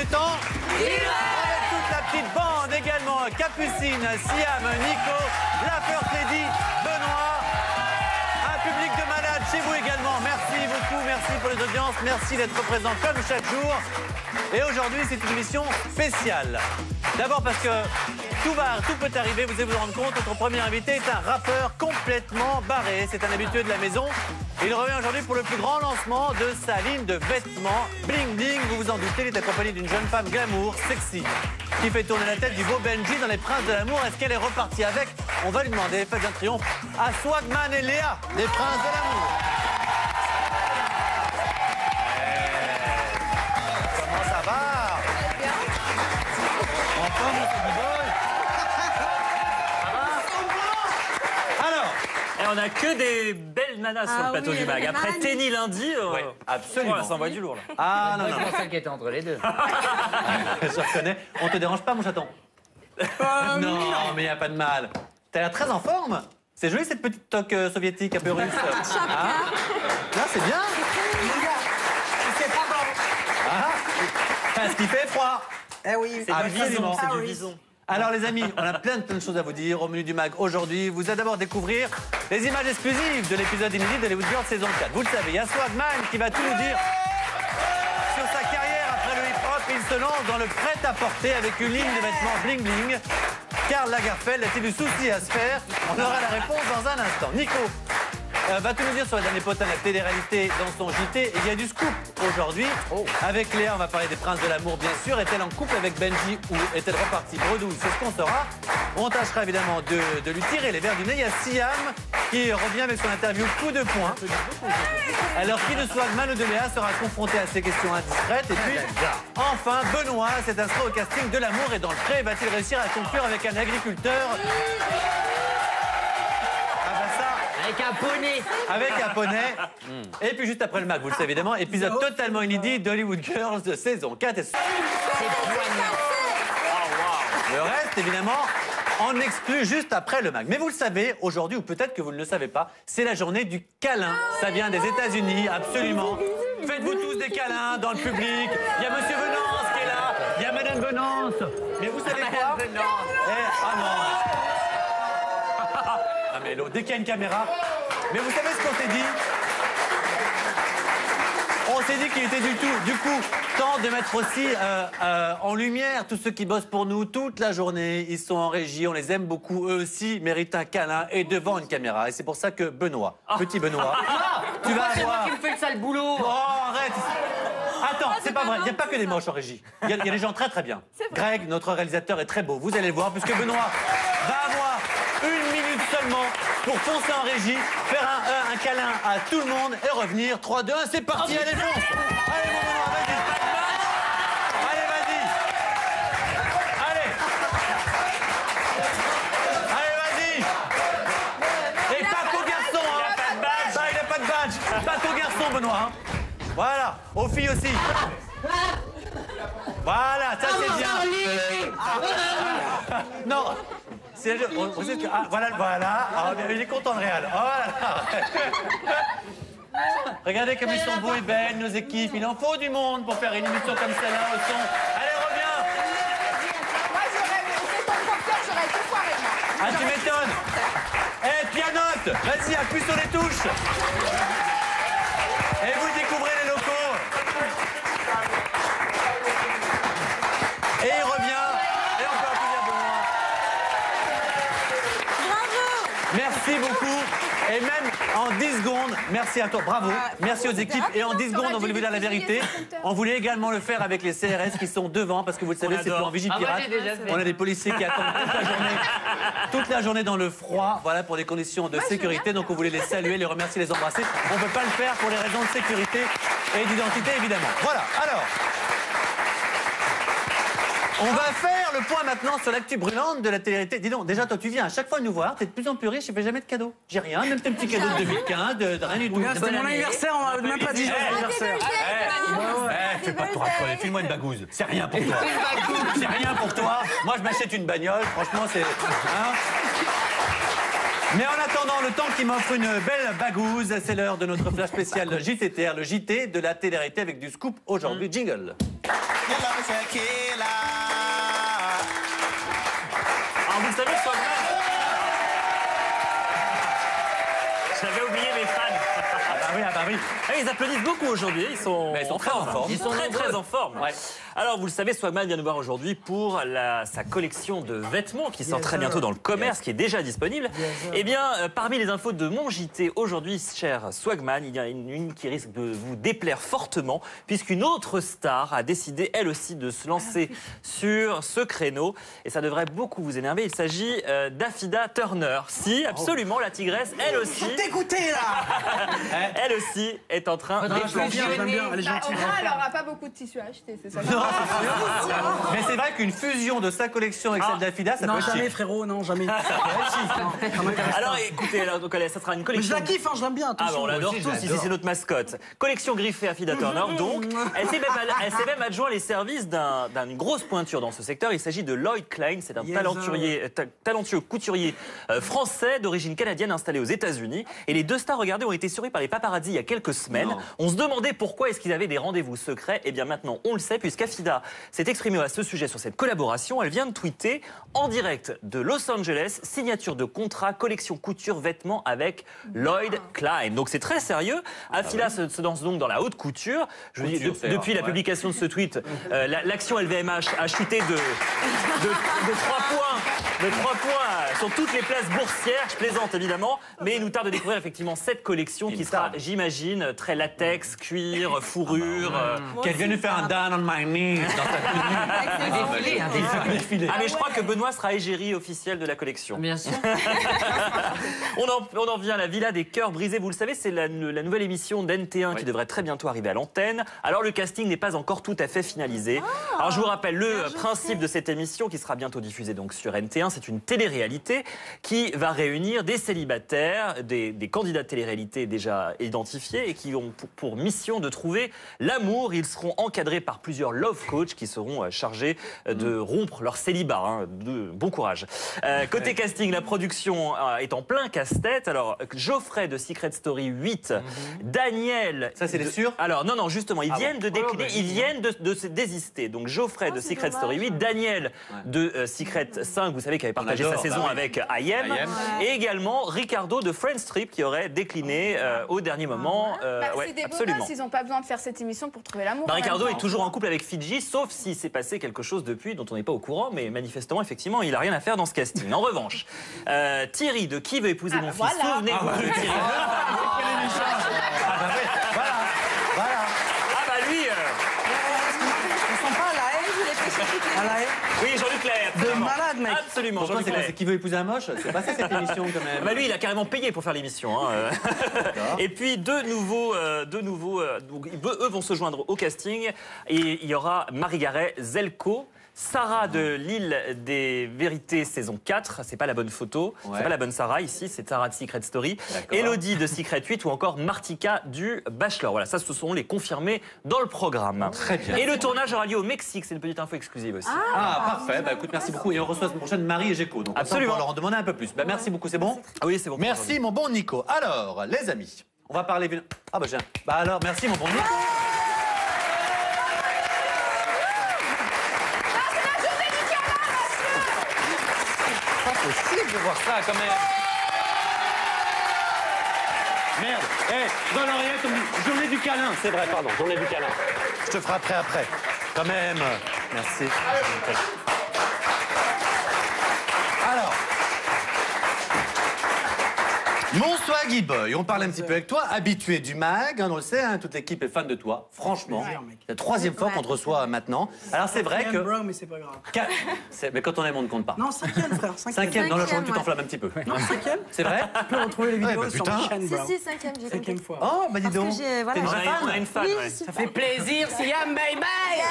étant avec toute la petite bande également, Capucine, Siam, Nico, la First Lady, Benoît, un public de malades chez vous également. Merci beaucoup, merci pour les audiences, merci d'être présents comme chaque jour. Et aujourd'hui, c'est une émission spéciale. D'abord parce que tout peut arriver, vous allez vous rendre compte, notre premier invité est un rappeur complètement barré. C'est un habitué de la maison. Il revient aujourd'hui pour le plus grand lancement de sa ligne de vêtements Bling Bling. Vous vous en doutez, il est accompagné d'une jeune femme glamour, sexy, qui fait tourner la tête du beau Benji dans Les Princes de l'amour. Est-ce qu'elle est repartie avec? On va lui demander. Faites un triomphe à Swagman et Léa, des Princes de l'amour. Comment ça va? Enfin, mon petit boy. Alors, et on n'a que des belles nanas sur le plateau du mag. Après Tenny lundi, absolument. Ça envoie du lourd là. Ah non, non. C'est celle qui était entre les deux. Je reconnais. On te dérange pas, mon chaton? Non, mais il n'y a pas de mal. T'as l'air très en forme. C'est joli cette petite toque soviétique un peu russe. Ah, là, c'est bien. C'est pas bon. Ah, parce qu'il fait froid. Eh oui. C'est du vison, c'est du oui. vison. Alors les amis, on a plein de choses à vous dire au menu du mag aujourd'hui. Vous allez d'abord découvrir les images exclusives de l'épisode inédit de Hollywood Girls saison 4. Vous le savez, il y a Swagman qui va tout nous dire sur sa carrière après le hip-hop. Il se lance dans le prêt-à-porter avec une ligne de vêtements bling bling. Karl Lagerfeld a-t-il du souci à se faire? On aura la réponse dans un instant. Nico va tout nous dire sur les derniers potins de la télé-réalité dans son JT. Et il y a du scoop aujourd'hui. Avec Léa, on va parler des Princes de l'amour, bien sûr. Est-elle en couple avec Benji ou est-elle repartie bredouille? C'est ce qu'on saura. On tâchera évidemment de lui tirer les verres du nez. Il y a Siam qui revient avec son interview coup de poing. Alors qui de Swagman ou de Léa sera confronté à ces questions indiscrètes? Et puis, enfin, Benoît s'est inscrit au casting de l'amour et dans le pré, va-t-il réussir à conclure avec un agriculteur? Avec un poney. Avec un poney. Et puis juste après le mag, vous le savez évidemment, épisode totalement inédit d'Hollywood Girls de saison 4. C'est poignant. Le reste, évidemment, en exclut juste après le mag. Mais vous le savez, aujourd'hui, ou peut-être que vous ne le savez pas, c'est la journée du câlin. Ça vient des États-Unis, absolument. Faites-vous tous des câlins dans le public. Il y a Monsieur Venance qui est là. Il y a Madame Venance. Mais vous savez quoi? Ah non. Ah mais dès qu'il y a une caméra. Mais vous savez ce qu'on s'est dit? On s'est dit qu'il était du coup, temps de mettre aussi en lumière tous ceux qui bossent pour nous toute la journée. Ils sont en régie, on les aime beaucoup. Eux aussi méritent un câlin et devant une caméra. Et c'est pour ça que Benoît, petit Benoît, tu vas C'est moi avoir... qui me fais le sale boulot. Oh, arrête! Attends, c'est pas vrai, il n'y a pas que des moches en régie. Il y a des gens très très bien. Greg, notre réalisateur, est très beau. Vous allez le voir, puisque Benoît va avoir 1 minute seulement pour foncer en régie, faire un câlin à tout le monde et revenir. 3, 2, 1, c'est parti, allez, fonce! Allez, mon Benoît, vas-y! Allez, vas-y! Allez! Allez, vas-y! Et pas qu'au garçon, hein! Il n'a pas de badge! Pas qu'au garçon, Benoît, hein! Voilà, aux filles aussi. Voilà, ça c'est bien. Non, c'est voilà. Ah, il est content de Réal. Oh là là. Regardez comme ils sont beaux et belles, nos équipes. Il en faut du monde pour faire une émission comme celle-là au son. Allez, reviens. Moi, j'aurais tout foiré, moi. Ah, tu m'étonnes. Eh, pianote, vas-y, appuie sur les touches. Et vous découvrez les locaux. Et il revient. Et on peut applaudir Benoît. Bravo. Merci beaucoup. Et même en 10 secondes, merci à toi, bravo. Merci aux équipes. Et en 10 secondes, on voulait vous dire la vérité. On voulait également le faire avec les CRS qui sont devant, parce que vous le savez, c'est plus en Vigipirate. On a des policiers qui attendent toute la journée dans le froid, voilà, pour des conditions de sécurité. Donc on voulait les saluer, les remercier, les embrasser. On ne peut pas le faire pour les raisons de sécurité et d'identité, évidemment. Voilà, alors... On va faire le point maintenant sur l'actu brûlante de la télé-réalité. Dis donc, déjà, toi, tu viens à chaque fois nous voir, t'es de plus en plus riche, je fais jamais de cadeaux. J'ai rien, même tes petits cadeaux de 2015, de rien du tout. C'était mon anniversaire, on m'a même pas dit joyeux anniversaire. Fais pas de toi rappeler, file-moi une bagouze. C'est rien pour toi. C'est rien pour toi. Moi, je m'achète une bagnole, franchement, c'est... Hein. Mais en attendant, le temps qui m'offre une belle bagouze, c'est l'heure de notre flash spécial JTTR, le JT de la télé-réalité avec du scoop aujourd'hui. Jingle. Alors vous le savez, Swagman, j'avais oublié mes fans. Ah bah oui. Ah, ils applaudissent beaucoup aujourd'hui, ils sont très en forme. Ils sont très en forme. Ouais. Alors vous le savez, Swagman vient nous voir aujourd'hui pour sa collection de vêtements qui sort très bientôt dans le commerce, qui est déjà disponible. Eh bien, parmi les infos de mon JT aujourd'hui, cher Swagman, il y a une qui risque de vous déplaire fortement, puisqu'une autre star a décidé elle aussi de se lancer sur ce créneau. Et ça devrait beaucoup vous énerver. Il s'agit d'Affida Turner. Si, absolument, la tigresse, elle aussi. T'écoutez là. Elle aussi est en train J'aime bien, elle est Bah, au gentille. moins, elle aura pas beaucoup de tissus à acheter, c'est ça. Mais c'est vrai qu'une fusion de sa collection avec celle d'Affida, ça Non, peut être jamais, chic. frérot, non, jamais. Ça m'intéresse pas. Alors écoutez, donc, ça sera une Mais je collection. la kiffe, hein, je l'aime bien. Ah bah attention. on l'adore Moi aussi, tous, je ici l'adore. c'est notre mascotte. Collection griffée Affida Turner, donc elle s'est même adjoint les services d'une grosse pointure dans ce secteur. Il s'agit de Lloyd Klein, c'est un talentueux couturier français d'origine canadienne installé aux États-Unis. Et les deux stars, regardez, ont été surpris par les paparazzi il y a quelques semaines. Non. On se demandait pourquoi est-ce qu'ils avaient des rendez-vous secrets. Et bien maintenant on le sait, puisqu'Affida s'est exprimée à ce sujet sur cette collaboration. Elle vient de tweeter en direct de Los Angeles, signature de contrat, collection couture vêtements avec Lloyd Klein. Donc c'est très sérieux. Affida se lance donc dans la haute couture. Je vous dis, depuis la publication de ce tweet, l'action LVMH a chuté de 3 points sur toutes les places boursières. Je plaisante évidemment, mais il nous tarde de découvrir effectivement cette collection qui sera, j'imagine, très latex, cuir, fourrure. Qu'elle vienne nous faire un down on my knees dans sa tenue. Un défilé. Ah mais je crois que Benoît sera égérie officielle de la collection. Bien sûr. On en vient à la Villa des Cœurs Brisés. Vous le savez, c'est la nouvelle émission d'NT1 qui devrait très bientôt arriver à l'antenne. Alors le casting n'est pas encore tout à fait finalisé. Alors je vous rappelle le principe de cette émission qui sera bientôt diffusée donc sur NT1. C'est une télé-réalité qui va réunir des célibataires, des candidats de télé-réalité déjà identifiés et qui ont pour mission de trouver l'amour. Ils seront encadrés par plusieurs love coachs qui seront chargés de rompre leur célibat. Hein. Bon courage. Côté casting, la production est en plein casse-tête. Alors, Geoffrey de Secret Story 8, Daniel... Ça, c'est les sûrs. Alors, non, justement, ils viennent de décliner, bah, ils viennent de se désister. Donc, Geoffrey de Secret Story 8, Daniel de Secret 5, vous savez, qui avait partagé sa saison avec IM, et également Ricardo de Friends Trip, qui aurait décliné au dernier moment. C'est des beaux gosses, ils n'ont pas besoin de faire cette émission pour trouver l'amour. Ricardo est toujours en couple avec Fidji, sauf s'il s'est passé quelque chose depuis dont on n'est pas au courant, mais manifestement, effectivement, il n'a rien à faire dans ce casting. En revanche, Thierry de Qui veut épouser mon fils, souvenez-vous de Thierry. Lui... Ils sont pas à la haie, vous les faites à la haie. Oui, Jean-Luc Lair. De malade, mec. Absolument, Pourquoi Jean-Luc Lair. c'est Qui veut épouser un moche? C'est pas ça cette émission quand même. Bah lui, il a carrément payé pour faire l'émission. Hein. Et puis deux nouveaux, donc, eux vont se joindre au casting. Et il y aura Marie Garet, Zelko, Sarah de l'île des vérités saison 4, c'est pas la bonne photo, c'est pas la bonne Sarah ici, c'est Sarah de Secret Story, Elodie de Secret 8 ou encore Martika du Bachelor. Voilà, ça ce sont les confirmés dans le programme. Très bien. Et le tournage aura lieu au Mexique, c'est une petite info exclusive aussi. Ah, parfait. Bah écoute, merci beaucoup. Et on reçoit la semaine prochaine Marie et Géco. Donc Absolument. on va leur en demander un peu plus. Bah merci beaucoup, c'est bon? Ah oui, c'est bon. Merci mon bon Nico. Alors, les amis, on va parler... Ah bah j'ai... Bah alors, merci mon bon Nico. Possible de voir ça quand même. Merde. Dans l'oreillette, on me dit journée du câlin. C'est vrai, pardon, journée du câlin. Je te ferai après. Quand même. Merci. Alors. Mon Swaggy Boy, on parle un petit peu avec toi, habitué du mag, on le sait, hein, toute l'équipe est fan de toi, franchement. C'est la troisième fois qu'on te reçoit maintenant. Alors c'est vrai que... Bro, mais c'est pas grave. Mais quand on aime, on ne compte pas. Non, cinquième, frère. Cinquième, dans la journée, tu t'enflammes un petit peu. Non, cinquième. C'est vrai? Tu peux retrouver les vidéos bah, sur putain. ma chaîne, bro. Si, cinquième, j'ai compris. Cinquième fois. Oh, bah dis donc. Parce que j'ai- voilà. T'es déjà On a fan? une fan, Oui, ouais. super. Ça fait plaisir, Siam, bye bye.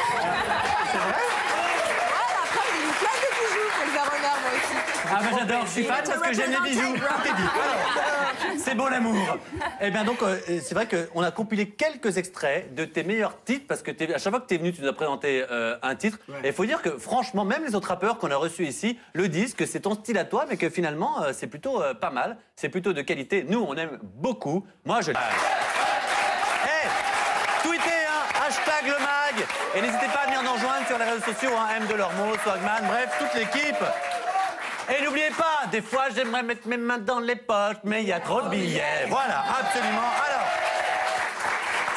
Après, j'ai une classe de bijoux, quel honneur, moi aussi. Ah bah j'adore, je suis fan parce que j'aime les bijoux. Tout est dit. Alors, c'est beau l'amour. Eh bien donc, c'est vrai qu'on a compilé quelques extraits de tes meilleurs titres parce que à chaque fois que tu es venu, tu nous as présenté un titre. Et il faut dire que franchement, même les autres rappeurs qu'on a reçus ici le disent que c'est ton style à toi, mais que finalement, c'est plutôt pas mal. C'est plutôt de qualité. Nous, on aime beaucoup. Moi, je... Tweetez, hein, hashtag le mag. Et n'hésitez pas à venir nous rejoindre sur les réseaux sociaux, hein, M de leurs mots, Swagman, bref, toute l'équipe. Et n'oubliez pas, des fois j'aimerais mettre mes mains dans les poches, mais il y a trop de billets. Voilà, absolument. Alors,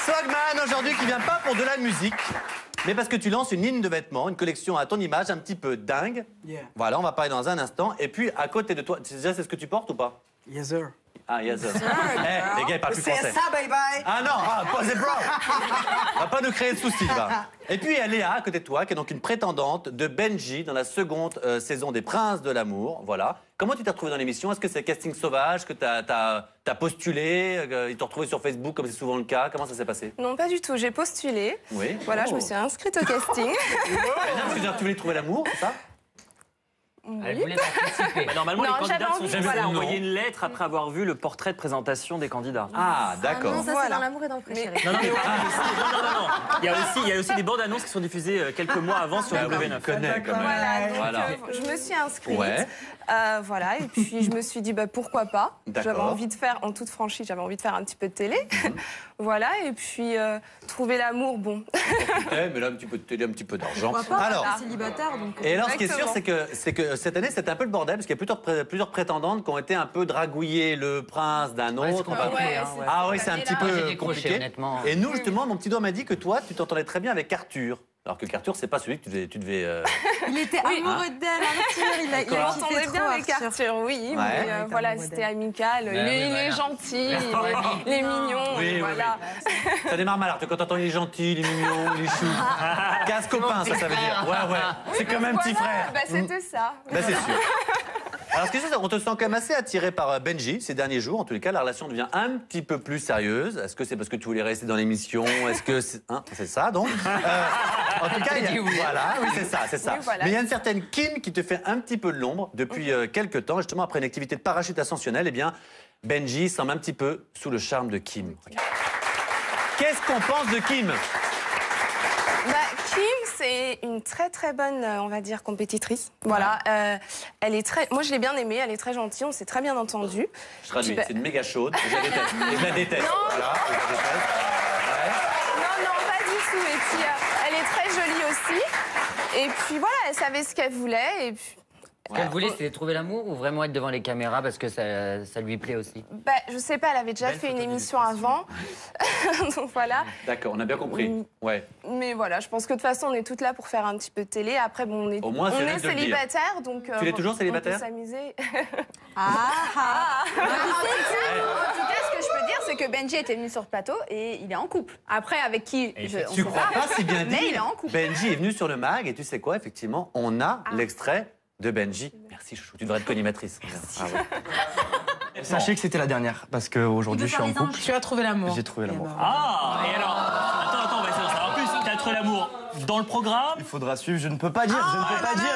Swagman aujourd'hui qui vient pas pour de la musique, mais parce que tu lances une ligne de vêtements, une collection à ton image un petit peu dingue. Yeah. Voilà, on va parler dans un instant. Et puis à côté de toi, déjà c'est ce que tu portes ou pas? Yes, sir. Ah, yes, sir. Les gars, ils parlent plus C'est français. ça, bye bye. Ah non, posez bro. On va pas nous créer de soucis, va. Et puis il y a Léa à côté de toi, qui est donc une prétendante de Benji dans la seconde saison des Princes de l'amour. Voilà. Comment tu t'es retrouvée dans l'émission? Est-ce que c'est casting sauvage, que t'as postulé, ils t'ont retrouvé sur Facebook comme c'est souvent le cas? Comment ça s'est passé? Non, pas du tout. J'ai postulé. Oui. Voilà, je me Oh. suis inscrite au casting. Tu voulais trouver l'amour, c'est ça? Elle voulait participer. Bah, normalement, Non, les candidats j'avais sont envie, censés voilà. envoyer une lettre après avoir vu le portrait de présentation des candidats. Ah, d'accord. Non, ça c'est Voilà. dans l'amour et dans le préféré. Non, non, mais non. Il y a aussi des bandes annonces qui sont diffusées quelques mois avant sur Bah oui, W9. on connaît quand même. Voilà, donc Voilà. je me suis inscrite. Ouais. Voilà, et puis je me suis dit, bah, pourquoi pas. D'accord. J'avais envie de faire, en toute franchise, j'avais envie de faire un petit peu de télé. Voilà, et puis trouver l'amour, bon. Mais là, un petit peu de télé, un petit peu d'argent. Alors, célibataire, donc. Et alors, ce qui est sûr, Exactement. c'est que cette année, c'était un peu le bordel, parce qu'il y a plusieurs prétendantes qui ont été un peu dragouillées le prince d'un autre. c'est compliqué, Ouais, hein, c'est- ouais. Ah oui, c'est un petit J'ai peu décroché, compliqué. honnêtement. Et nous, justement, mon petit doigt m'a dit que toi, tu t'entendais très bien avec Arthur. Alors que Arthur, c'est pas celui que tu devais Il était amoureux d'elle, Arthur. Il a Je kiffé m'entendais trop, bien avec Arthur. Arthur, oui, Ouais. mais Ouais, voilà, amoureux c'était d'elle. amical. Ben il oui, est voilà. gentil, il est mignon, Oui, oui, voilà. Ça démarre mal, Arthur. Quand t'entends il est gentil, il est mignon, il est chou. Casse copain, ça veut dire. Ouais, ouais. C'est comme un petit Voilà, frère. bah, c'était ça. Bah, c'est sûr. Alors, ce que c'est, on te sent quand même assez attiré par Benji ces derniers jours. En tous les cas, la relation devient un petit peu plus sérieuse. Est-ce que c'est parce que tu voulais rester dans l'émission? Est-ce que c'est c'est ça, donc en tout cas, il y a, voilà, oui, c'est ça, c'est ça. Oui, voilà. Mais il y a une certaine Kim qui te fait un petit peu de l'ombre depuis quelques temps. Justement, après une activité de parachute ascensionnelle, eh bien, Benji semble un petit peu sous le charme de Kim. Regarde. Qu'est-ce qu'on pense de Kim? Bah, Kim, c'est une très très bonne, on va dire, compétitrice. Voilà, elle est très. Moi, je l'ai bien aimée. Elle est très gentille. On s'est très bien entendu. Je traduis, Puis, c'est une méga chaude. Et je la déteste. Et je la déteste. Non. Voilà, je la déteste. Ouais. Non, pas du tout. Et puis, elle est très jolie aussi. Et puis voilà, elle savait ce qu'elle voulait. Et puis, Ce qu'elle voulait, c'était trouver l'amour ou vraiment être devant les caméras parce que ça lui plaît aussi? bah, je sais pas, elle avait déjà fait une émission avant. Donc voilà. D'accord, on a bien compris. Ouais. Mais voilà, je pense que de toute façon, on est toutes là pour faire un petit peu de télé. Après, bon, on est, Au moins, c'est on vrai est de le dire. célibataire, donc. Tu l'es toujours célibataire? On peut s'amuser. En tout cas, ce que je peux dire, c'est que Benji était venu sur le plateau et il est en couple. Après, avec qui on Tu sait crois pas si bien Mais dire? il est en couple. Benji est venu sur le mag et tu sais quoi, effectivement, on a l'extrait de Benji. Merci chouchou, tu devrais être co-animatrice. Ah ouais. Sachez que c'était la dernière, parce qu'aujourd'hui je suis en couple. Tu as trouvé l'amour. J'ai trouvé l'amour. Ah, et alors, attends, on va essayer de savoir plus. T'as trouvé l'amour dans le programme? Il faudra suivre, je ne peux pas dire,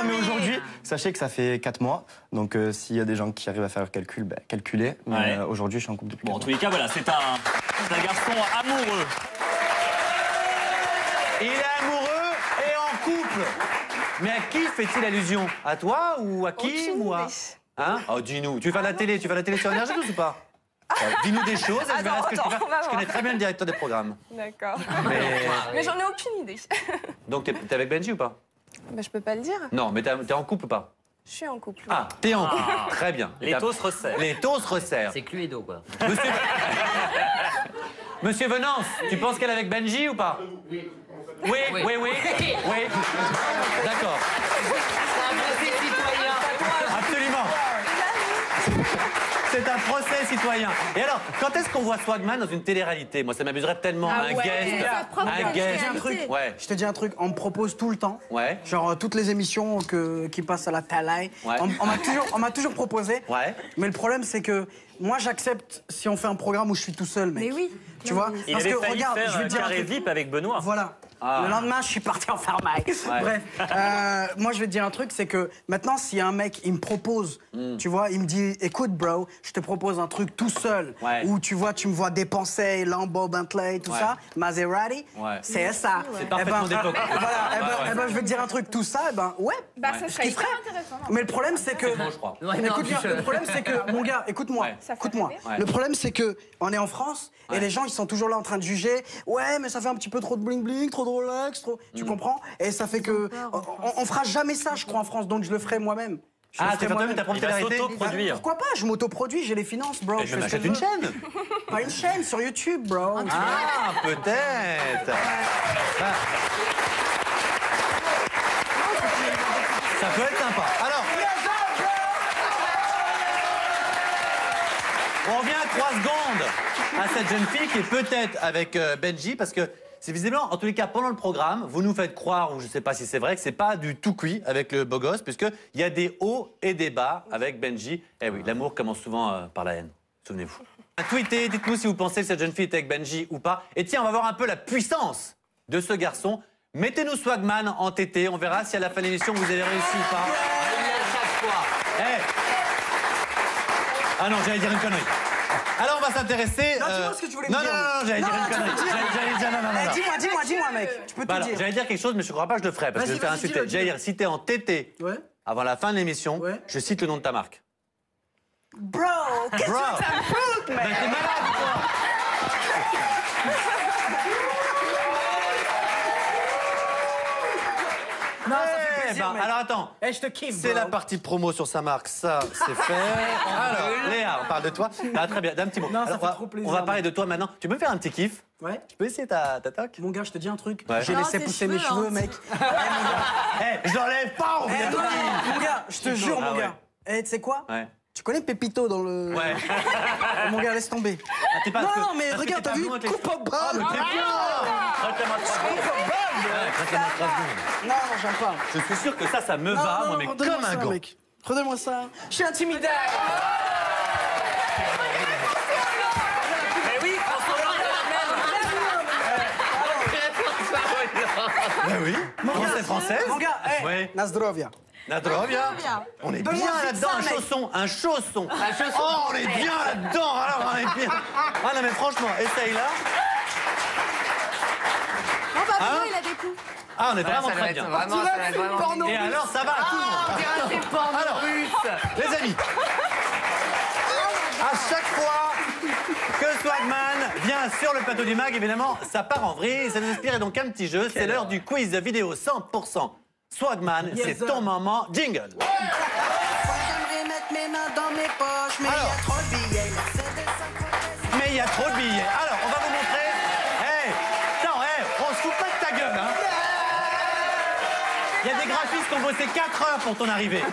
mais aujourd'hui, sachez que ça fait 4 mois. Donc s'il y a des gens qui arrivent à faire le calcul, ben, calculez. Mais Ouais. aujourd'hui, je suis en couple depuis Bon, en 4 tous les cas, voilà, c'est un garçon amoureux. Il est amoureux et en couple. Mais à qui fait-il allusion? À toi ou à Kim Aucune ou à... idée. Hein? Oh, dis-nous, tu vas à la télé, sur Énergie ou pas? Dis-nous des choses et je verrai ce que je peux faire. attends, on va Je connais voir. très bien le directeur des programmes. D'accord. Mais... Mais j'en ai aucune idée. Donc t'es avec Benji ou pas? Bah, je peux pas le dire. Non, mais t'es en couple ou pas? Je suis en couple. Ah, t'es en couple. Très bien. Les taux se resserrent. Les taux se resserrent. C'est Cluedo, quoi. Monsieur... Monsieur Venance, tu penses qu'elle est avec Benji ou pas? Oui. Oui. D'accord. Absolument. C'est un procès citoyen. Et alors, quand est-ce qu'on voit Swagman dans une télé-réalité? Moi, ça m'amuserait tellement. Un guest. Un guest. Un truc. Ouais. Je te dis un truc, on me propose tout le temps. Ouais. Genre toutes les émissions qui passent à la télé. Ouais. On m'a toujours proposé. Ouais. Mais le problème, c'est que moi, j'accepte si on fait un programme où je suis tout seul, mec. Mais oui. Tu vois? Il Parce avait que failli regarde, faire je vais un te dire un carré truc. VIP avec Benoît. Voilà. Ah. Le lendemain, je suis parti en pharmacie. Bref, moi, je vais te dire un truc, c'est que maintenant, s'il y a un mec, il me propose, tu vois, il me dit, écoute, bro, je te propose un truc tout seul, Ouais. où tu vois, tu me vois dépenser Lambo, Bentley, tout Ouais. ça, Maserati, Ouais. c'est ça. C'est parfaitement d'époque. Voilà, je vais te dire un truc, tout ça, ouais. Bah, ça serait kifferais. hyper intéressant. Mais le problème, c'est que. Bon, je crois. Ouais, non, Écoute bien, je- le problème, c'est que, mon gars, écoute-moi, Ouais. Ça fait écoute-moi. rêver. Ouais. Le problème, c'est que on est en France Ouais. et les gens, ils sont toujours là en train de juger. Ouais, mais ça fait un petit peu trop de bling bling, trop de Rolex, trop. Tu comprends? Et ça fait que. On fera jamais ça, je crois, en France, donc je le ferai moi-même. Ah, tu vas toi-même ta propre Il va télé-réalité? s'auto-produire. Pourquoi pas? Je m'autoproduis, j'ai les finances, bro. Et je fais ce m'achète que une veux. chaîne. Pas une chaîne, sur YouTube, bro. Ah, peut-être. Ah. Ça peut être sympa. Alors, on revient 3 secondes à cette jeune fille qui est peut-être avec Benji, parce que c'est visiblement, en tous les cas, pendant le programme, vous nous faites croire, ou je ne sais pas si c'est vrai, que c'est pas du tout cuit avec le beau gosse, puisqu'il y a des hauts et des bas avec Benji. Eh oui, l'amour commence souvent par la haine, souvenez-vous. Tweetez, dites-nous si vous pensez que cette jeune fille est avec Benji ou pas. Et tiens, on va voir un peu la puissance de ce garçon. Mettez-nous Swagman en TT, on verra si à la fin de l'émission vous avez réussi ou pas. Ah non, j'allais dire une connerie. Alors on va s'intéresser. Non, dis-moi ce que tu voulais me non, dire. Non, j'allais dire une connerie. J'allais dire non. Dis-moi, mec. Tu peux Bah tout alors, dire. j'allais dire quelque chose, mais je ne crois pas que je le ferai parce que je vais faire insulter. dis-le. J'allais dire, si t'es en TT Ouais. avant la fin de l'émission, Ouais. je cite le nom de ta marque. Bro, qu'est-ce que Bro. ça me fout, Ben, mec? t'es malade, toi. Non, ça fait plaisir, ben, mec. alors attends. Eh, je te kiffe, C'est bro. la partie promo sur sa marque, ça c'est fait. Alors, Léa, on parle de toi. Ah, très bien, d'un petit mot. Non, ça Alors, fait on va- trop plaisir, On va parler mec. de toi maintenant. Tu peux me faire un petit kiff? Ouais. Tu peux essayer ta toque? Mon gars, je te dis un truc. Ouais. J'ai Non, laissé tes pousser mes cheveux, cheveux, hein. mec. Eh, je l'enlève pas, on Eh, vient de non, dire. mon gars, je te jure, Ah mon ouais. gars. Eh, tu sais quoi? Ouais. Tu connais Pépito dans le. Ouais. Oh, mon gars, laisse tomber. Ah, t'es pas- Non, parce que- non, mais parce que regarde, t'es t'as pas vu? bon avec les Coupe cheveux. au bas. Ah, mais t'es bien. Reste-moi 3 secondes. Ouais, reste-moi 3 secondes. Non, j'aime pas. Je suis sûr que ça me Non, va, non, moi, mais redonne-moi comme un ça, gant. mec. Redonne-moi ça. Je suis intimidé. Mais oui, François Hollande Ben oui. Française. Mon gars, eh, Ouais. Nazdrovia. Nadrovia. On est bien Donne-moi là-dedans, ça, un mec. chausson, un chausson. Oh, on est bien là-dedans, alors on est bien. Ah non, mais franchement, essaye là. Non, bah, Hein il a des coups. Ah, on est vraiment Ça va très être bien. vraiment, ça va être vraiment. Et alors, ça va à tout le monde. Alors, les amis, à chaque fois que Swagman vient sur le plateau du mag, évidemment, ça part en vrille. Ça nous inspire donc un petit jeu. C'est l'heure du quiz vidéo 100% Swagman. C'est ton moment. Jingle. J'aimerais mettre mes mains dans mes poches, mais il y Alors. a trop de billets. Mais il y a trop de billets. Alors, on va vous montrer. Hey, on se fout pas de ta gueule, hein. Il y a des graphistes qui ont bossé 4 heures pour ton arrivée.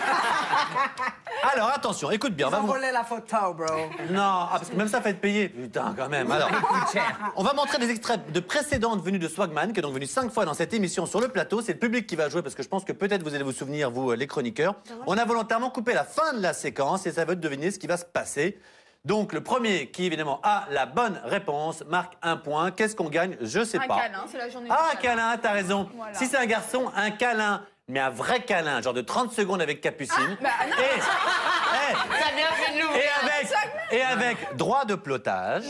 Alors, attention, écoute bien. On va Ils ont vous... volé la photo, bro. Non, parce que même ça fait être payé. Putain, quand même. Alors, on va montrer des extraits de précédentes venues de Swagman, qui est donc venu 5 fois dans cette émission sur le plateau. C'est le public qui va jouer, parce que je pense que peut-être vous allez vous souvenir, vous, les chroniqueurs. On a volontairement coupé la fin de la séquence et ça va deviner ce qui va se passer. Donc, le premier qui, évidemment, a la bonne réponse marque un point. Qu'est-ce qu'on gagne? Je sais Un pas. câlin, c'est la journée Ah, du un câlin, t'as raison. Voilà. Si c'est un garçon, un câlin, mais un vrai câlin, genre de 30 secondes avec Capucine. bah non. T'as bien fait de l'ouvrir. Et avec droit de plotage.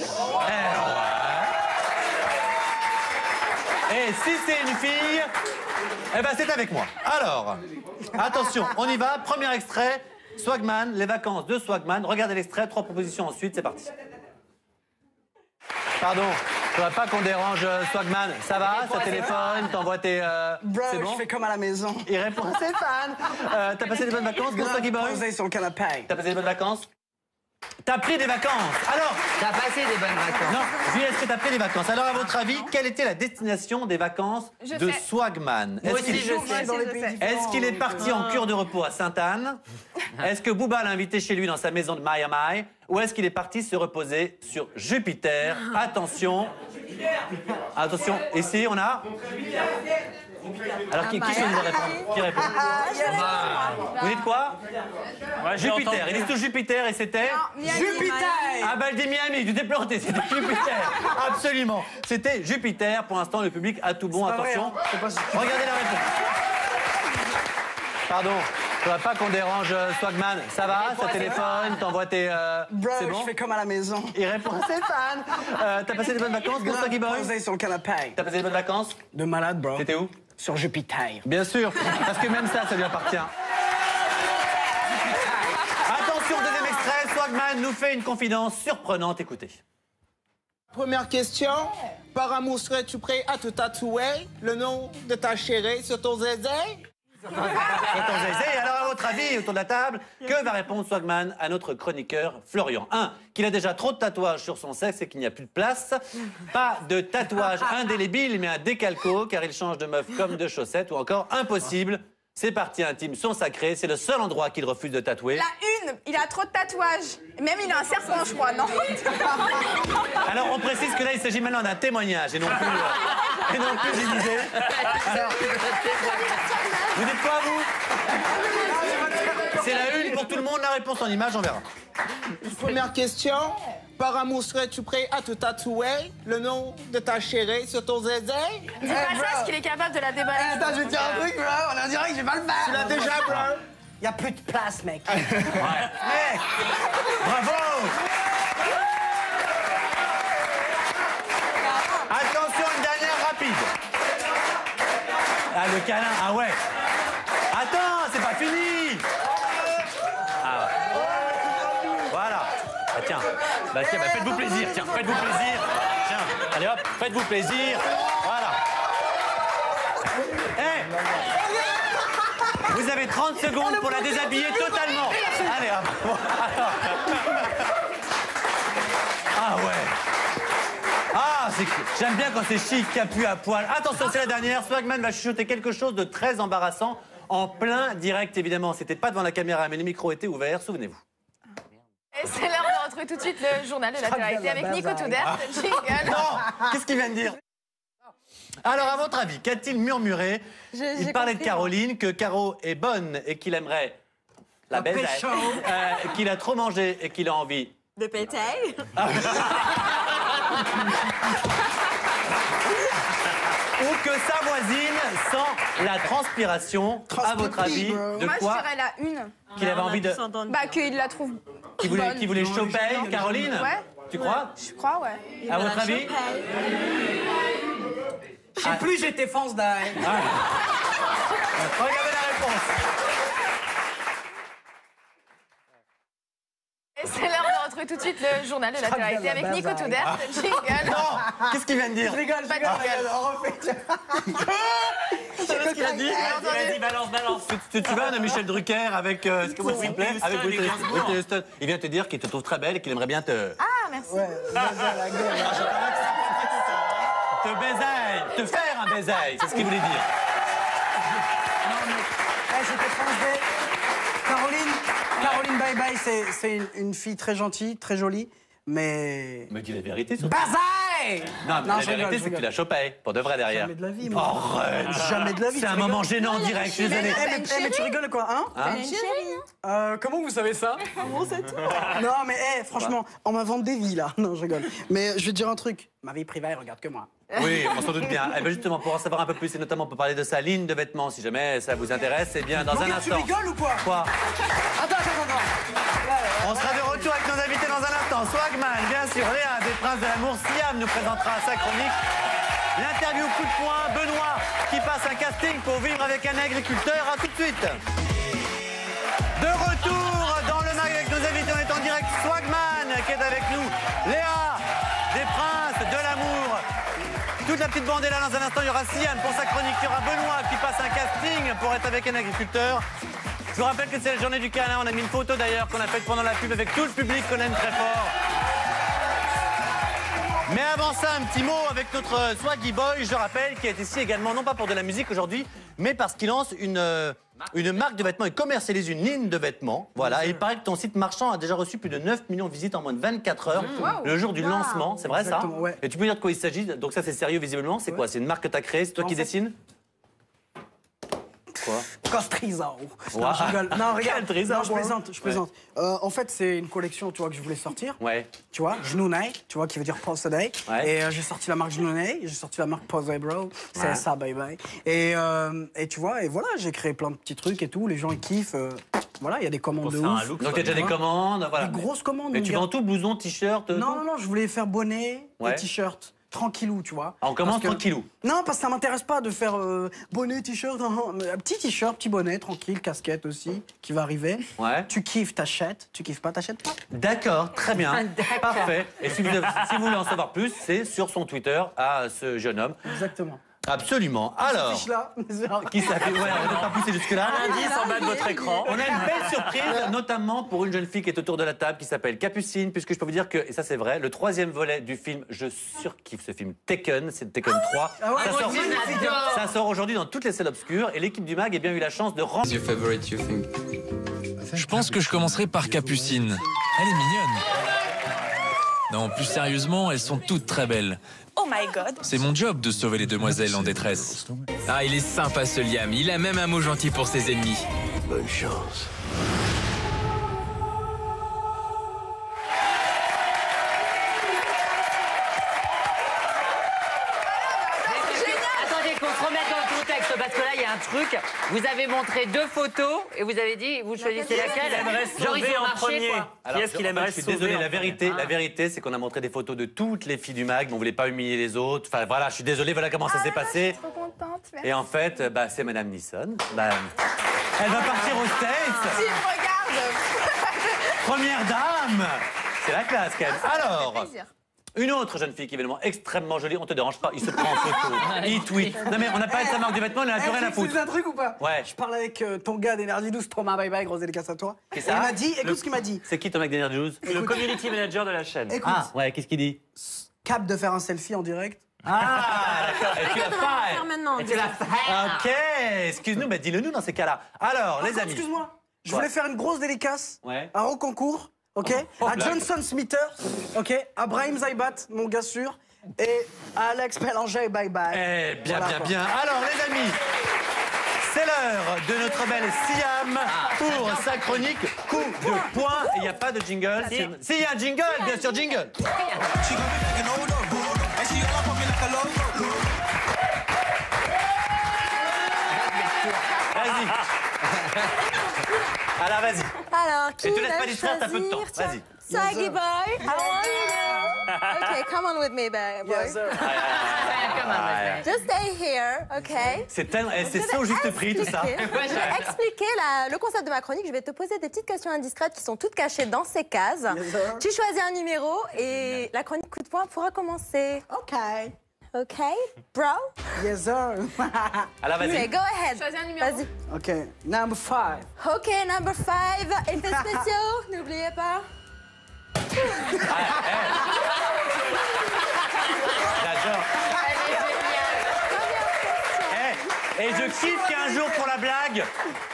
Et si c'est une fille, eh ben c'est avec moi. Alors, attention, on y va. Premier extrait, Swagman, les vacances de Swagman. Regardez l'extrait, 3 propositions ensuite, c'est parti. Pardon, faudrait pas qu'on dérange Swagman. Ça va, ça téléphone, t'envoies tes... Bro, c'est bon je fais comme à la maison. Il répond, c'est fan. T'as passé des bonnes vacances, bon Swaggy Boy? Posé sur le canapé. T'as passé des bonnes vacances? T'as pris des vacances. Alors, T'as passé des bonnes vacances. non, Julie, est-ce que t'as pris des vacances? Alors, à votre avis, quelle était la destination des vacances Je de sais. Swagman? Moi aussi, je Moi sais. aussi, je sais. Est-ce qu'il est parti en cure de repos à Sainte-Anne? Est-ce que Booba l'a invité chez lui dans sa maison de Miami? Ou est-ce qu'il est parti se reposer sur Jupiter? Attention. Attention, ici, on a... Alors, qui choisit de répondre? Qui répond? Vous dites quoi? Ouais, j'ai Jupiter. entendu. Ils disent tous Jupiter et c'était... Jupiter. Ah bah elle dit Miami, tu t'es planté, c'était Jupiter. Absolument. C'était Jupiter. Pour l'instant, le public a tout bon. pas vrai, Attention. hein. C'est pas si- Regardez la réponse. Pardon, faudrait pas qu'on dérange Swagman. Ça va, ça téléphone, t'envoies tes... Bro, c'est bon je fais comme à la maison. Il répond, c'est fan. T'as passé des bonnes vacances, bon Swaggy Boy? Posé sur le canapé. T'as passé des bonnes vacances? De malade, bro. T'étais où? Sur Jupiter. Bien sûr, parce que même ça lui appartient. Attention, deuxième extrait, Swagman nous fait une confidence surprenante, écoutez. Première question. Par amour, serais-tu prêt à te tatouer le nom de ta chérie sur ton zézé? Alors, à votre avis, autour de la table, que va répondre Swagman à notre chroniqueur Florian? 1. Qu'il a déjà trop de tatouages sur son sexe et qu'il n'y a plus de place. Pas de tatouage indélébile, mais un décalco, car il change de meuf comme de chaussettes. Ou encore, impossible. Ses parties intimes sont sacrées, c'est le seul endroit qu'il refuse de tatouer. La une, il a trop de tatouages. Même il a un serpent, je crois, non? Alors on précise que là il s'agit maintenant d'un témoignage et non plus d'une idée. Vous dites quoi vous? C'est la une pour tout le monde, la réponse en image, on verra. Première question. Par amour, serais-tu prêt à te tatouer le nom de ta chérie sur ton zézé? Dis pas ça, parce qu'il est capable de la déballer. Attends, je vais te dire un truc, bro. On dirait que je vais pas le faire. Tu l'as déjà, bro? Il y a plus de place, mec. Ouais. Mec, bravo. Attention, une dernière rapide. Ah, le câlin, ah ouais. Attends, c'est pas fini. Ah ouais. Voilà. Ah, tiens, faites-vous plaisir, tiens, faites-vous plaisir. Tiens, allez hop, faites-vous plaisir. Voilà. Vous avez 30 secondes pour la déshabiller totalement. Allez hop. Ah ouais. Ah, j'aime bien quand c'est chic, capu à poil. Attention, c'est la dernière. Swagman va chuchoter quelque chose de très embarrassant en plein direct, évidemment. C'était pas devant la caméra, mais les micros étaient ouverts, souvenez-vous. Et c'est l'heure de retrouver tout de suite le journal de la télé avec Nico Toudert. Jingle. Non, qu'est-ce qu'il vient de dire? Alors, à votre avis, qu'a-t-il murmuré? Il parlait de Caroline, que Caro est bonne et qu'il aimerait la baiser, qu'il a trop mangé et qu'il a envie de péter. Ou que sa voisine sent la transpiration, à votre avis, de Moi, quoi? je dirais la une. Qu'il avait envie de... Bah, qu'il la trouve bonne. Qu'il voulait choper, Caroline? Ouais. Tu crois? Je crois, ouais. À votre avis? Je sais plus, j'étais fonce d'ail. Regardez la réponse. Et c'est l'heure de retrouver tout de suite le journal de la télé avec Nico Toudert. Jingle. Non, qu'est-ce qu'il vient de dire? Je rigole, Pas de jingle. Qu'est-ce qu'il a dit? Vas-y, balance. Tu te souviens de Michel Drucker avec... comment il s'appelait? Avec Whitney Whitney Houston. Il vient te dire qu'il te trouve très belle et qu'il aimerait bien te... Ah, merci. Ouais, la gueule. Te baiser, te faire un baiser, c'est ce qu'il voulait dire. Non, mais j'étais France Day. Caroline Bye Bye, c'est une fille très gentille, très jolie, mais... Mais dis la vérité surtout. Baiser! Non, mais la vérité, c'est que tu l'as chopé, pour de vrai derrière. Jamais de la vie, moi. Arrête! Jamais de la vie. C'est un moment gênant en direct, je suis désolé. Mais tu rigoles quoi, hein? Comment vous savez ça? On sait tout. Non, mais franchement, on m'invente des vies, là. Non, je rigole. Mais je vais te dire un truc. Ma vie privée, elle regarde que moi. Oui, on s'en doute bien. Eh ben justement, pour en savoir un peu plus, et notamment pour parler de sa ligne de vêtements, si jamais ça vous intéresse, eh bien, dans un instant... Tu rigoles ou quoi? Quoi? Attends. On sera de retour avec nos invités dans un instant. Swagman, bien sûr, Léa, des Princes de l'amour. Siam nous présentera sa chronique. L'interview coup de poing, Benoît, qui passe un casting pour vivre avec un agriculteur. À tout de suite. De retour dans le mag avec nos invités, on est en direct. Swagman, qui est avec nous. Léa, des Princes de l'amour. Toute la petite bande est là dans un instant. Il y aura Siam pour sa chronique. Il y aura Benoît qui passe un casting pour être avec un agriculteur. Je vous rappelle que c'est la journée du câlin. On a mis une photo d'ailleurs qu'on a faite pendant la pub avec tout le public qu'on aime très fort. Mais avant ça, un petit mot avec notre Swaggy Boy, je rappelle, qui est ici également, non pas pour de la musique aujourd'hui, mais parce qu'il lance une marque de vêtements et commercialise une ligne de vêtements. Voilà, et il paraît que ton site marchand a déjà reçu plus de 9 millions de visites en moins de 24 heures, le jour du lancement, c'est vrai ça? Ouais. Et tu peux dire de quoi il s'agit? Donc ça c'est sérieux visiblement, c'est quoi? C'est une marque que tu as créée, c'est toi qui dessines? Quoi? Costrizao. Wow. Non, je rigole. Non, regarde. Quel trésor, Je plaisante. En fait, c'est une collection, tu vois, que je voulais sortir. Ouais. Tu vois, Jnounay, tu vois, qui veut dire Posey. Ouais. Et j'ai sorti la marque Jnounay, j'ai sorti la marque Posey Bro. C'est ça, bye bye. Et tu vois, et voilà, j'ai créé plein de petits trucs et tout. Les gens, ils kiffent. Voilà, il y a des commandes de ouf. Donc t'as déjà des commandes, voilà. Des grosses commandes. Mais mon tu gars. vends tout, blouson, t-shirt? Non, je voulais faire bonnet et t-shirt. tranquillou, tu vois. Ah, on commence Parce que- tranquillou. Non, parce que ça m'intéresse pas de faire bonnet, t-shirt, un petit t-shirt, petit bonnet, tranquille, casquette aussi, qui va arriver. Ouais. Tu kiffes, t'achètes. Tu kiffes pas, t'achètes pas. D'accord, très bien. D'accord. Parfait. Et si vous voulez en savoir plus, c'est sur son Twitter à ce jeune homme. Exactement. Absolument. Alors, Fiche-là. qui s'appelle... Ouais, on va pas pousser jusque-là. Un indice en bas de votre écran. On a une belle surprise, notamment pour une jeune fille qui est autour de la table, qui s'appelle Capucine, puisque je peux vous dire que, et ça c'est vrai, le 3e volet du film, je surkiffe ce film, Taken, c'est Taken 3. Ah ouais, ça, moi sort, aussi, j'adore. ça sort aujourd'hui dans toutes les salles obscures, et l'équipe du MAG a bien eu la chance de rendre... Je pense que je commencerai par Capucine. Elle est mignonne. Non, plus sérieusement, elles sont toutes très belles. Oh my god. C'est mon job de sauver les demoiselles en détresse. Ah, il est sympa ce Liam. Il a même un mot gentil pour ses ennemis. Bonne chance. Attendez qu'on se remette dans le contexte, parce que là, il y a un truc. Vous avez montré 2 photos et vous avez dit, vous choisissez laquelle. aimerait Genre, ils sauver ont en marché, premier. quoi. Qui est-ce qu'il aimerait je suis sauver désolé, en la vérité, c'est qu'on a montré des photos de toutes les filles du MAG, mais on voulait pas humilier les autres. Enfin voilà, je suis désolé, voilà comment ça s'est passé. Trop contente, merci. Et en fait, bah, c'est Madame Nisson. Bah, elle va partir aux States. Si, regarde. Première dame. C'est la classe quand même. Alors, plaisir. une autre jeune fille qui est évidemment extrêmement jolie. On te dérange pas, il se prend en photo. Il tweet. Non mais on n'a pas de sa marque de vêtements, on n'a plus rien à foutre. C'est un truc ou pas? Ouais. Je parle avec ton gars d'Énergie 12, Thomas, bye bye, grosse dédicace à toi. C'est Et ça il m'a dit, écoute ce qu'il m'a dit. C'est qui ton mec d'Energy Juice? Le community manager de la chaîne. Écoute, Ah, ouais, qu'est-ce qu'il dit? cap de faire un selfie en direct. Ah, d'accord. Et tu l'as Faire fait. maintenant. Et tu l'as fait. Ok, excuse-nous, mais dis-le nous dans ces cas-là. Alors, les amis. Excuse-moi, je Ouais. voulais faire une grosse dédicace Ouais. à Rocancourt, ok, à blague. Johnson Smither, ok, à Brahim Zaibat, mon gars sûr, et à Alex Pélanger, bye bye. Eh, bien, Voilà, bien, quoi. bien. Alors, les amis, c'est l'heure de notre belle Siam pour sa chronique coup de poing. Il n'y a pas de jingle. Si, il y a un jingle, bien sûr, jingle. Vas-y. Alors, vas-y. Alors, qui Et te laisse va pas distraire, t'as peu de temps. choisir? Vas-y. Swaggy boy, how are you? Okay, come on with me, boy. Yes, sir. Just stay here, okay? C'est tellement, c'est ça au juste prix, tout ça. Je vais expliquer le concept de ma chronique. Je vais te poser des petites questions indiscrètes qui sont toutes cachées dans ces cases. Yes, sir. Tu choisis un numéro et la chronique coup de poing pourra commencer. Ok. Ok, bro? Yes, sir. Alors, Okay, vas-y. go ahead. Choisis un numéro. Vas-y. Ok, number 5. Ok, number 5, effets spéciaux, n'oubliez pas. J'adore. Eh, et je kiffe qu'un jour, pour la blague,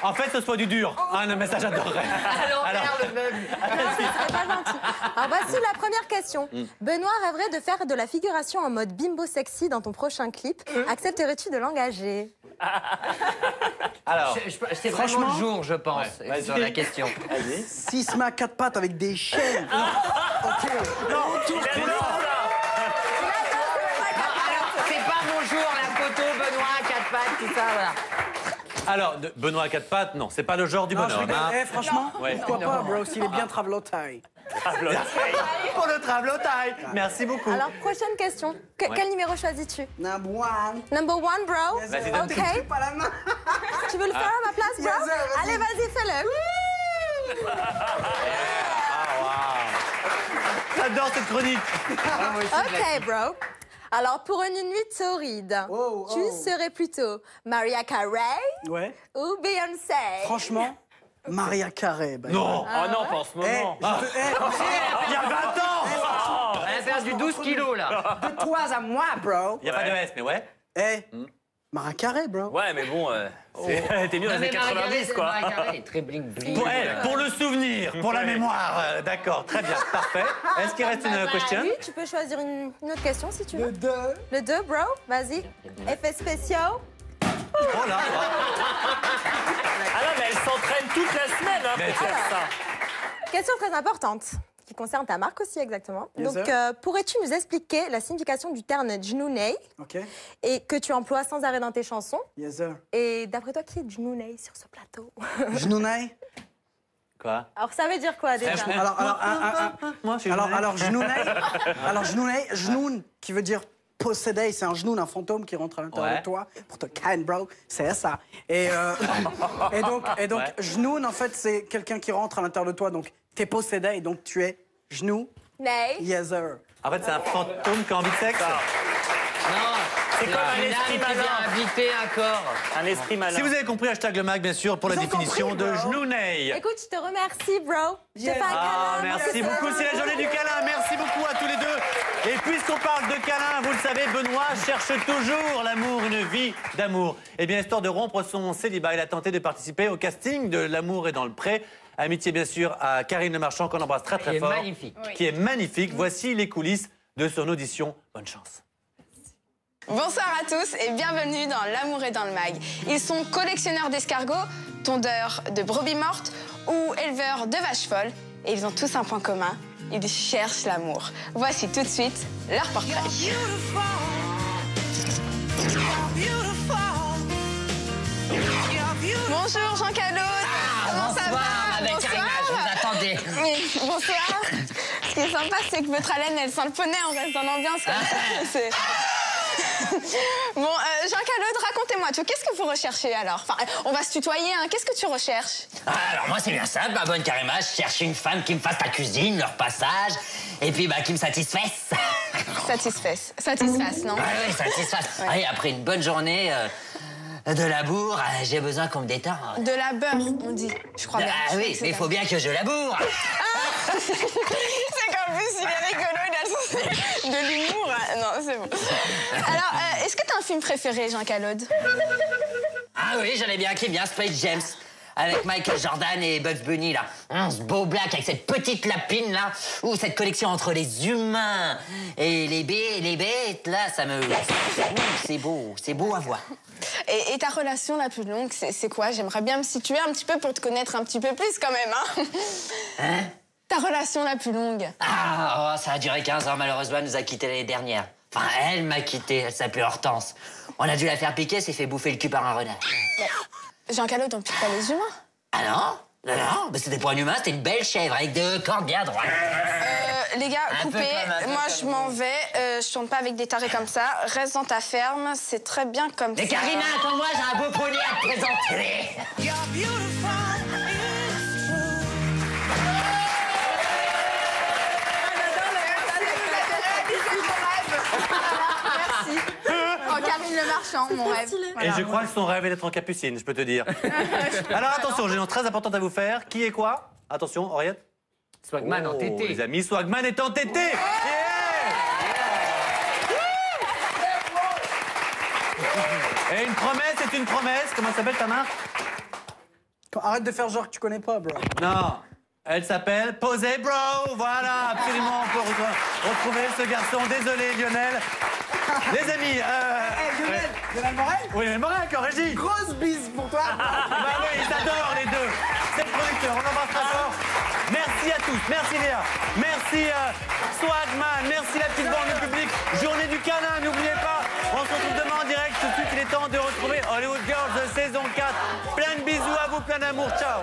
en fait, ce soit du dur. Ah non, mais ça, j'adorerais. Alors, C'est pas gentil. Alors voici la première question. Benoît rêverait de faire de la figuration en mode bimbo sexy dans ton prochain clip. Accepterais-tu de l'engager? alors, C'est vraiment Franchement, le jour, je pense, Ouais, vas-y. sur la question. vas-y. 6 mains, 4 pattes avec des chaînes. Ok. C'est pas mon jour, la photo, Benoît, 4 pattes, tout ça, voilà. Alors, Benoît à 4 pattes, non, c'est pas le genre du Non, je bonhomme. rigole. hein. Eh, franchement, Ouais. pourquoi pas, bro, s'il est bien travelotaille. Pour le travelotaille. Merci beaucoup. Alors prochaine question. Quel numéro choisis-tu? Number 1. Number 1, bro. Vas-y, donne tout. Ok. Pas la main. Tu veux le faire à ma place, bro? Yes, sir, vas-y. Allez, vas-y, fais-le. J'adore cette chronique. Ok, bro. Alors, pour une nuit torride, Oh, tu oh. serais plutôt Mariah Carey Ouais. ou Beyoncé? Franchement, Maria Carey. bah, Non. Oh non, pas en ce Eh, moment. Il y a 20 ans. Elle a perdu 12 kilos, là. de toi à moi, bro. Il n'y a pas de S, mais ouais. Eh, Maria Carey, bro. Ouais, mais bon, t'es mieux dans les années 90, quoi. Elle est très bling-bling. Pour le souvenir, pour la mémoire. D'accord, très bien, parfait. Est-ce qu'il reste une question? Oui, tu peux choisir une autre question si tu veux. Le 2. Le 2, bro, vas-y. Effets spéciaux. Oh là. Ah non, mais elle s'entraîne toute la semaine hein, Mais pour faire ça. Question très importante, qui concerne ta marque aussi exactement. Yes, Donc, sir. pourrais-tu nous expliquer la signification du terme Jnunei Ok. et que tu emploies sans arrêt dans tes chansons? Yes, sir. Et d'après toi, qui est Jnunei sur ce plateau? Genounaille. Quoi? Alors, ça veut dire quoi déjà? Alors, Moi, je suis Genounaille. Alors, Genounaille, Genoun, qui veut dire posséder, c'est un genou d'un fantôme qui rentre à l'intérieur Ouais. de toi pour te can, bro. C'est ça. Et donc genoun, en fait, c'est quelqu'un qui rentre à l'intérieur de toi. Donc, t'es possédé et donc tu es genou. Nee. Yes, sir. En fait, c'est un fantôme qui a envie de sexe. C'est comme un esprit malin. habiter un corps. Un esprit malin. Si vous avez compris, hashtag le mag, bien sûr, pour la définition de genouneille. Écoute, je te remercie, bro. Je te fais un câlin. Ah, merci beaucoup, c'est la journée du câlin. Merci beaucoup à tous les deux. Et puisqu'on parle de câlin, vous le savez, Benoît cherche toujours l'amour, une vie d'amour. Et bien, histoire de rompre son célibat, il a tenté de participer au casting de L'amour est dans le pré. Amitié, bien sûr, à Karine Le Marchand, qu'on embrasse très, très fort. Qui est magnifique. Qui est magnifique. Voici les coulisses de son audition. Bonne chance. Bonsoir à tous et bienvenue dans L'amour est dans le mag. Ils sont collectionneurs d'escargots, tondeurs de brebis mortes ou éleveurs de vaches folles. Et ils ont tous un point commun, ils cherchent l'amour. Voici tout de suite leur portrait. Bonjour Jean Calot. Comment ça va? Avec Karina, je vous attendais. Oui, bonsoir. Ce qui est sympa, c'est que votre haleine, elle sent le poney, on reste dans l'ambiance comme ça. C'est... Bon, Jean Calot, racontez-moi tout. Qu'est-ce que vous recherchez alors? Enfin, on va se tutoyer, hein. Qu'est-ce que tu recherches? Alors moi c'est bien simple, ma bonne Karima, je cherche une femme qui me fasse la cuisine, leur passage, et puis qui me satisfasse. Satisfasse, non? Oui, satisfasse. Ouais. Allez, après une bonne journée de labour, j'ai besoin qu'on me détende. De la beurre, on dit. Je crois bien. Ah oui, mais il faut bien que je laboure. C'est qu'en plus, il est rigolo, il a de l'humour. Non, c'est bon. Alors, est-ce que t'as un film préféré, Jean Calod? Ah oui, j'en ai bien qui vient, Space James. Avec Michael Jordan et Bugs Bunny, là. Ce beau black avec cette petite lapine, là. Ou cette connexion entre les humains et les bêtes, là, ça me... C'est beau à voir. Et ta relation la plus longue, c'est quoi? J'aimerais bien me situer un petit peu pour te connaître un petit peu plus, quand même, hein? Hein? Ta relation la plus longue? Ah, ça a duré 15 ans, malheureusement, elle nous a quittés l'année dernière. Enfin, elle m'a quitté, elle s'appelait Hortense. On a dû la faire piquer, s'est fait bouffer le cul par un renard. Jean Calot, on pique pas les humains. Ah non? Non, mais c'était pas un humain, c'était une belle chèvre avec deux cornes bien droites. Les gars, Un peu coupez. comme Moi, je m'en vais. Je tourne pas avec des tarés comme ça. Reste dans ta ferme, c'est très bien comme Mais ça. Karina, comme moi, j'ai un beau poney à te présenter. Merci. Oh, Karine Le Marchand, mon rêve. Et je crois que son rêve est d'être en capucine, je peux te dire. Alors attention, j'ai une chose très importante à vous faire. Qui est quoi? Attention, Henriette. Swagman en tété. Les amis, Swagman est en tété. Et une promesse est une promesse. Comment s'appelle ta marque? Arrête de faire genre que tu connais pas, bro. Non. Elle s'appelle Posey Bro. Voilà, absolument. On peut retrouver ce garçon. Désolé, Lionel. Les amis. Lionel Morel? Oui, Lionel Morel, en régie. Grosse bise pour toi. Bah oui, ils adorent les deux. C'est le producteur, on embrasse très fort. Merci à tous, merci Léa, merci Swagman, merci la petite bande du public. Journée du câlin, n'oubliez pas, on se retrouve demain en direct. Tout de suite, il est temps de retrouver Hollywood Girls saison 4. Plein de bisous à vous, plein d'amour, ciao.